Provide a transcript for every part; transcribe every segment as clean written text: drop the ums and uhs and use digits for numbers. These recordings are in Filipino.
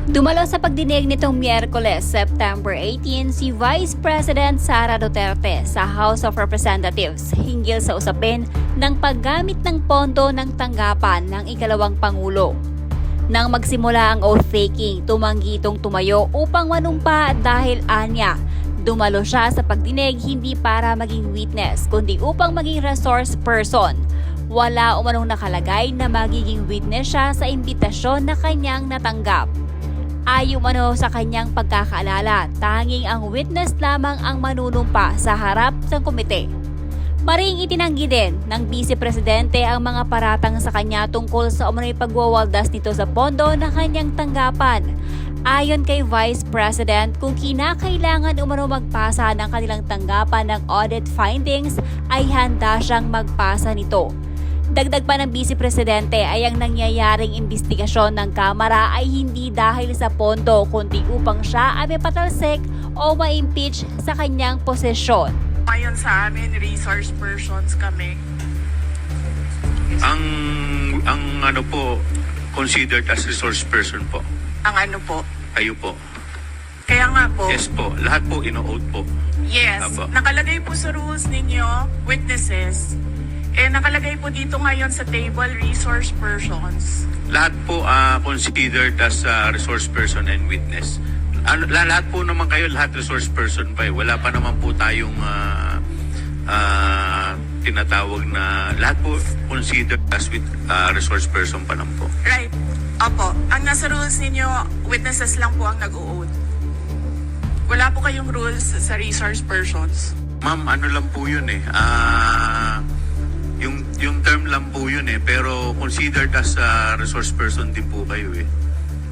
Dumalo sa pagdinig nitong Miyerkules, September 18, si Vice President Sara Duterte sa House of Representatives hinggil sa usapin ng paggamit ng pondo ng tanggapan ng ikalawang Pangulo. Nang magsimula ang oath-taking, tumanggi itong tumayo upang manumpa dahil anya, dumalo siya sa pagdinig hindi para maging witness kundi upang maging resource person. Wala umanong nakalagay na magiging witness siya sa imbitasyon na kanyang natanggap. Ayon umano sa kanyang pagkakaalala, tanging ang witness lamang ang manunumpa sa harap ng komite. Maring itinanggi din ng Vice Presidente ang mga paratang sa kanya tungkol sa umano'y pagwawaldas nito sa pondo na kanyang tanggapan. Ayon kay Vice President, kung kinakailangan umano magpasa ng kanilang tanggapan ng audit findings, ay handa siyang magpasa nito. Dagdag pa ng Vice Presidente ay ang nangyayaring imbestigasyon ng Kamara ay hindi dahil sa pondo kundi upang siya ay mapatalsik o ma-impeach sa kanyang posisyon. Ayon sa amin, resource persons kami. Ang ano po, considered as resource person po. Ang ano po? Kayo po. Kaya nga po. Yes po. Lahat po ino-oath po. Yes. Apo. Nakalagay po sa rules ninyo, witnesses. Nakalagay po dito ngayon sa table, resource persons. Lahat po considered as resource person and witness. Lahat po naman kayo, lahat resource person pa eh. Wala pa naman po tayong tinatawag na lahat po considered as resource person pa lang po. Right. Opo. Ang nasa rules ninyo, witnesses lang po ang nag-o-oath. Wala po kayong rules sa resource persons. Ma'am, ano lang po yun eh. Yung term lang po yun eh. Pero considered as resource person din po kayo eh.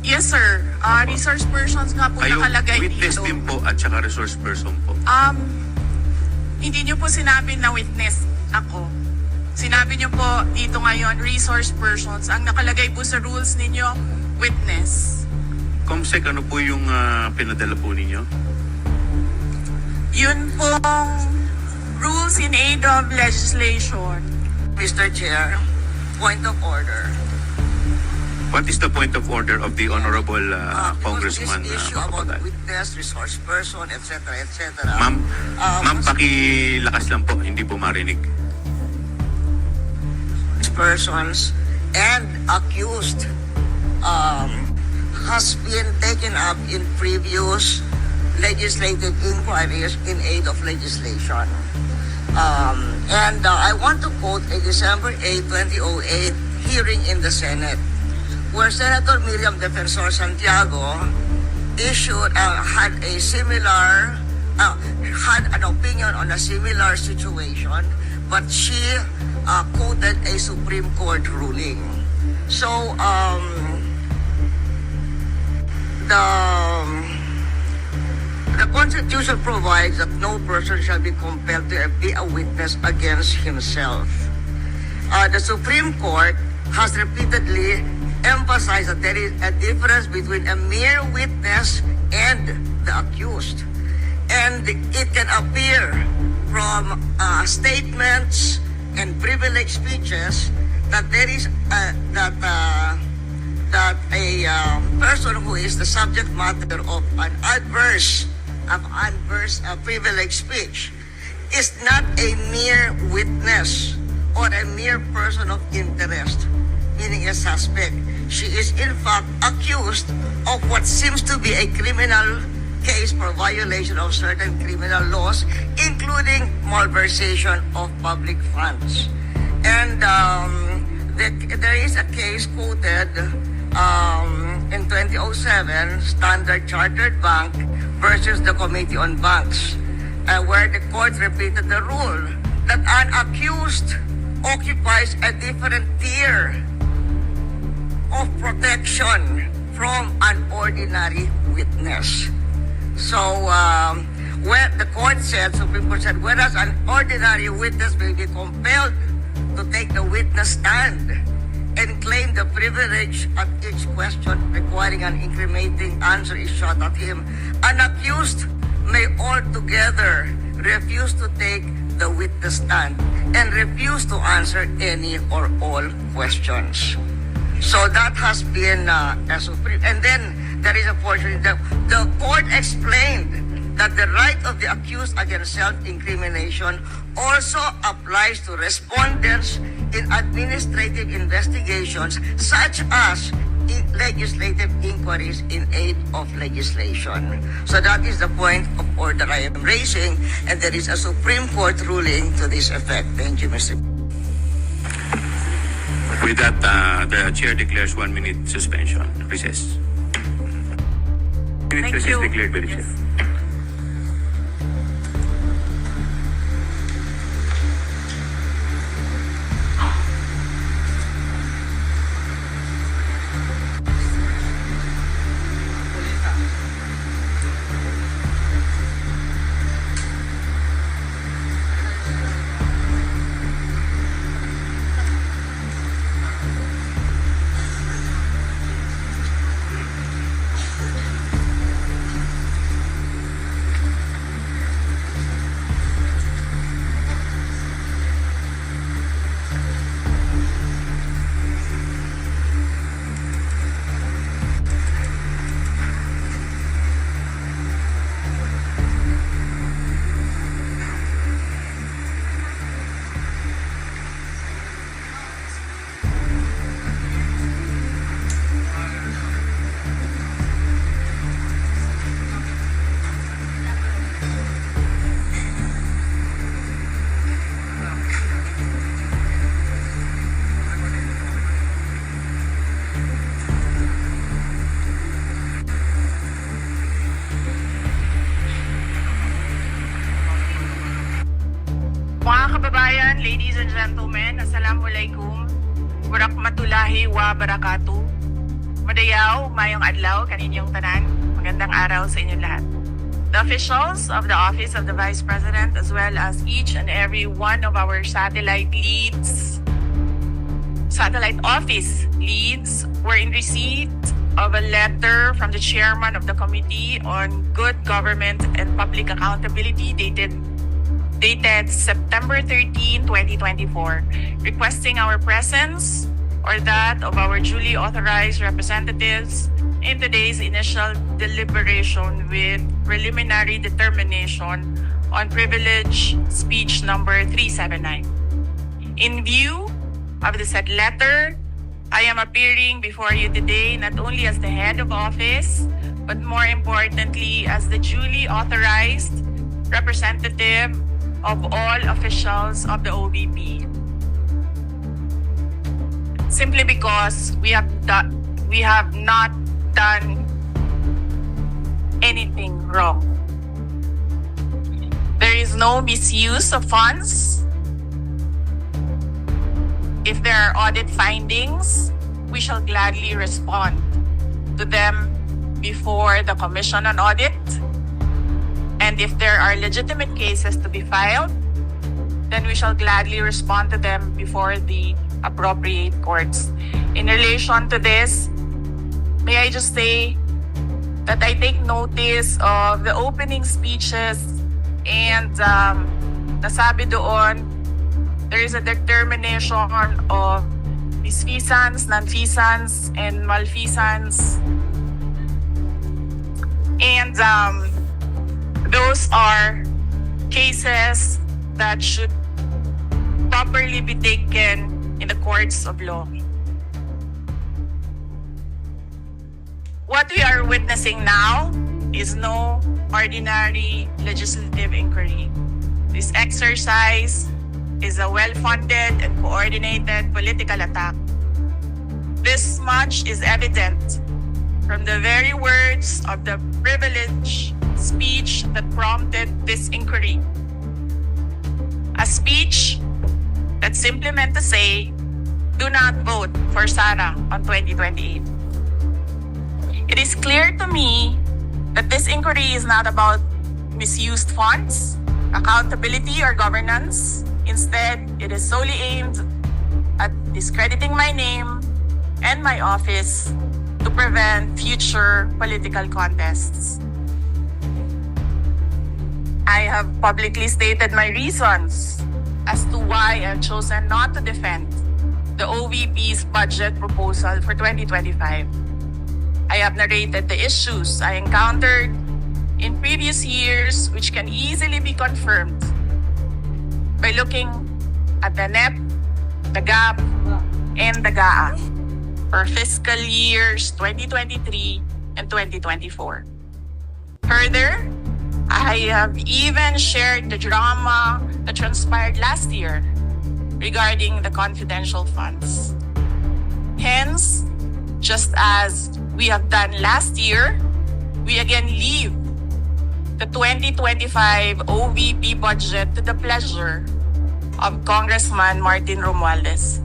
Yes, sir. Resource persons nga po Kayo nakalagay witness dito. din po at saka resource person po. Hindi nyo po sinabi na witness ako. Sinabi nyo po dito ngayon, resource persons. Ang nakalagay po sa rules ninyo, witness. Comsec, ano po yung pinadala po ninyo? Yun pong rules in aid of legislation. Mr. Chair, point of order. What is the point of order of the Honorable Congressman This issue about Papadal? witness, resource person, etc., etc. Ma'am, pakilakas lang po, hindi po marinig. Persons and accused has been taken up in previous legislative inquiries in aid of legislation. I want to quote a December 8, 2008 hearing in the Senate where Senator Miriam Defensor Santiago had an opinion on a similar situation, but she quoted a Supreme Court ruling. So, the Constitution provides that no person shall be compelled to be a witness against himself. The Supreme Court has repeatedly emphasized that there is a difference between a mere witness and the accused. And it can appear from statements and privileged speeches that there is that a person who is the subject matter of an adverse privileged speech is not a mere witness or a mere person of interest, meaning a suspect. She is in fact accused of what seems to be a criminal case for violation of certain criminal laws, including malversation of public funds. And there is a case quoted in 2007, Standard Chartered Bank versus the Committee on Banks, where the court repeated the rule that an accused occupies a different tier of protection from an ordinary witness. So, where the court said, Supreme Court said, whereas an ordinary witness may be compelled to take the witness stand and claim the privilege at each question requiring an incriminating answer is shot at him, an accused may altogether refuse to take the witness stand and refuse to answer any or all questions. So that has been a supreme. And then there is a unfortunately, the court explained that the right of the accused against self-incrimination also applies to respondents in administrative investigations such as legislative inquiries in aid of legislation. So that is the point of order I am raising, and there is a Supreme Court ruling to this effect. Thank you, Mr. With that, the chair declares 1 minute suspension. Recess. Thank Recess you. declared by the chair. Yes. Mga kababayan, ladies and gentlemen, Assalamualaikum, Warakmatullahi wa Barakatuh. Madayaw, mayong adlaw, kaninyong tanan. Magandang araw sa inyong lahat. The officials of the Office of the Vice President as well as each and every one of our satellite office leads were in receipt of a letter from the chairman of the Committee on Good Government and Public Accountability dated September 13, 2024, requesting our presence or that of our duly authorized representatives in today's initial deliberation with preliminary determination on privilege speech number 379. In view of the said letter, I am appearing before you today not only as the head of office, but more importantly as the duly authorized representative of all officials of the OVP. Simply because we have not done anything wrong. There is no misuse of funds. If there are audit findings, we shall gladly respond to them before the Commission on Audit. And if there are legitimate cases to be filed, then we shall gladly respond to them before the appropriate courts. In relation to this, may I just say that I take notice of the opening speeches and nasabi doon, there is a determination of misfeasance, nonfeasance, and malfeasance. And those are cases that should properly be taken in the courts of law. What we are witnessing now is no ordinary legislative inquiry. This exercise is a well-funded and coordinated political attack. This much is evident from the very words of the privileged speech that prompted this inquiry. A speech that simply meant to say, do not vote for Sara on 2028. It is clear to me that this inquiry is not about misused funds, accountability, or governance. Instead, it is solely aimed at discrediting my name and my office to prevent future political contests. I have publicly stated my reasons as to why I've chosen not to defend the OVP's budget proposal for 2025. I have narrated the issues I encountered in previous years, which can easily be confirmed by looking at the NEP, the GAP, and the GAA for fiscal years 2023 and 2024. Further, I have even shared the drama that transpired last year regarding the confidential funds. Hence, just as we have done last year, we again leave the 2025 OVP budget to the pleasure of Congressman Martin Romualdez.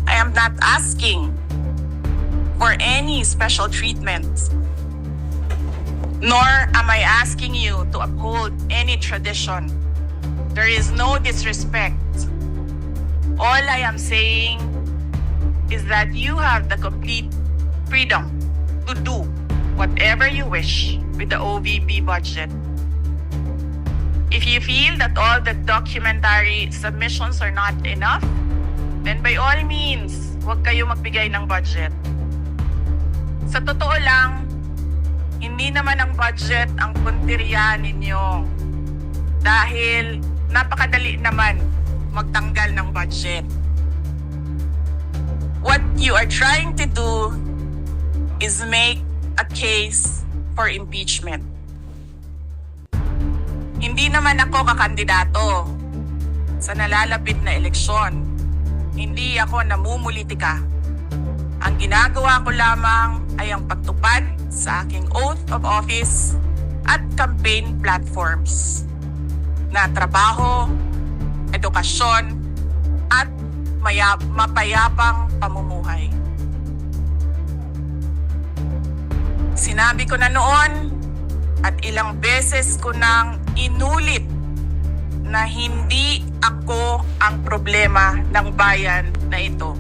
I am not asking for any special treatment, nor am I asking you to uphold any tradition. There is no disrespect. All I am saying is that you have the complete freedom to do whatever you wish with the OVP budget. If you feel that all the documentary submissions are not enough, then by all means, huwag kayo magbigay ng budget. Sa totoo lang, hindi naman ang budget ang punteriya ninyo. Dahil napakadali naman magtanggal ng budget. What you are trying to do is make a case for impeachment. Hindi naman ako kakandidato sa nalalapit na eleksyon. Hindi ako namumulitika. Ang ginagawa ko lamang ay ang pagtupad sa aking oath of office at campaign platforms na trabaho, edukasyon, at mapayapang pamumuhay. Sinabi ko na noon at ilang beses ko nang inulit na hindi ako ang problema ng bayan na ito.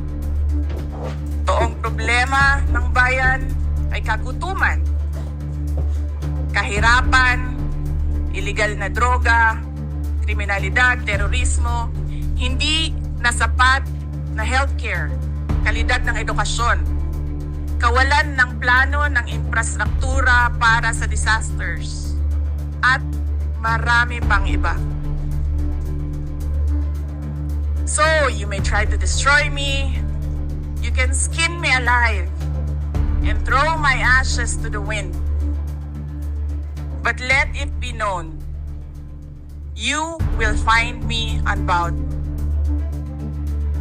Toong problema ng bayan ay kagutuman, kahirapan, illegal na droga, kriminalidad, terorismo, hindi na sapat na healthcare, kalidad ng edukasyon, kawalan ng plano ng infrastruktura para sa disasters, at marami pang iba. So, you may try to destroy me, you can skin me alive, and throw my ashes to the wind. But let it be known, you will find me unbound.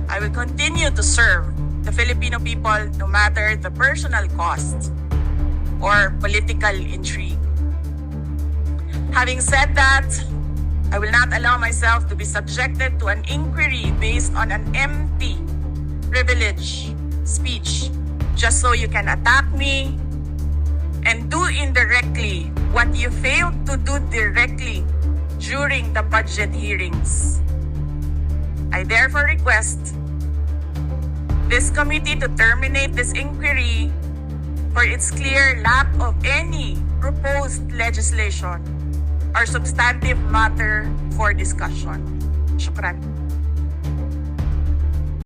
I will continue to serve the Filipino people no matter the personal cost or political intrigue. Having said that, I will not allow myself to be subjected to an inquiry based on an empty privilege speech just so you can attack me and do indirectly what you failed to do directly during the budget hearings. I therefore request this committee to terminate this inquiry for its clear lack of any proposed legislation or substantive matter for discussion. Shukran.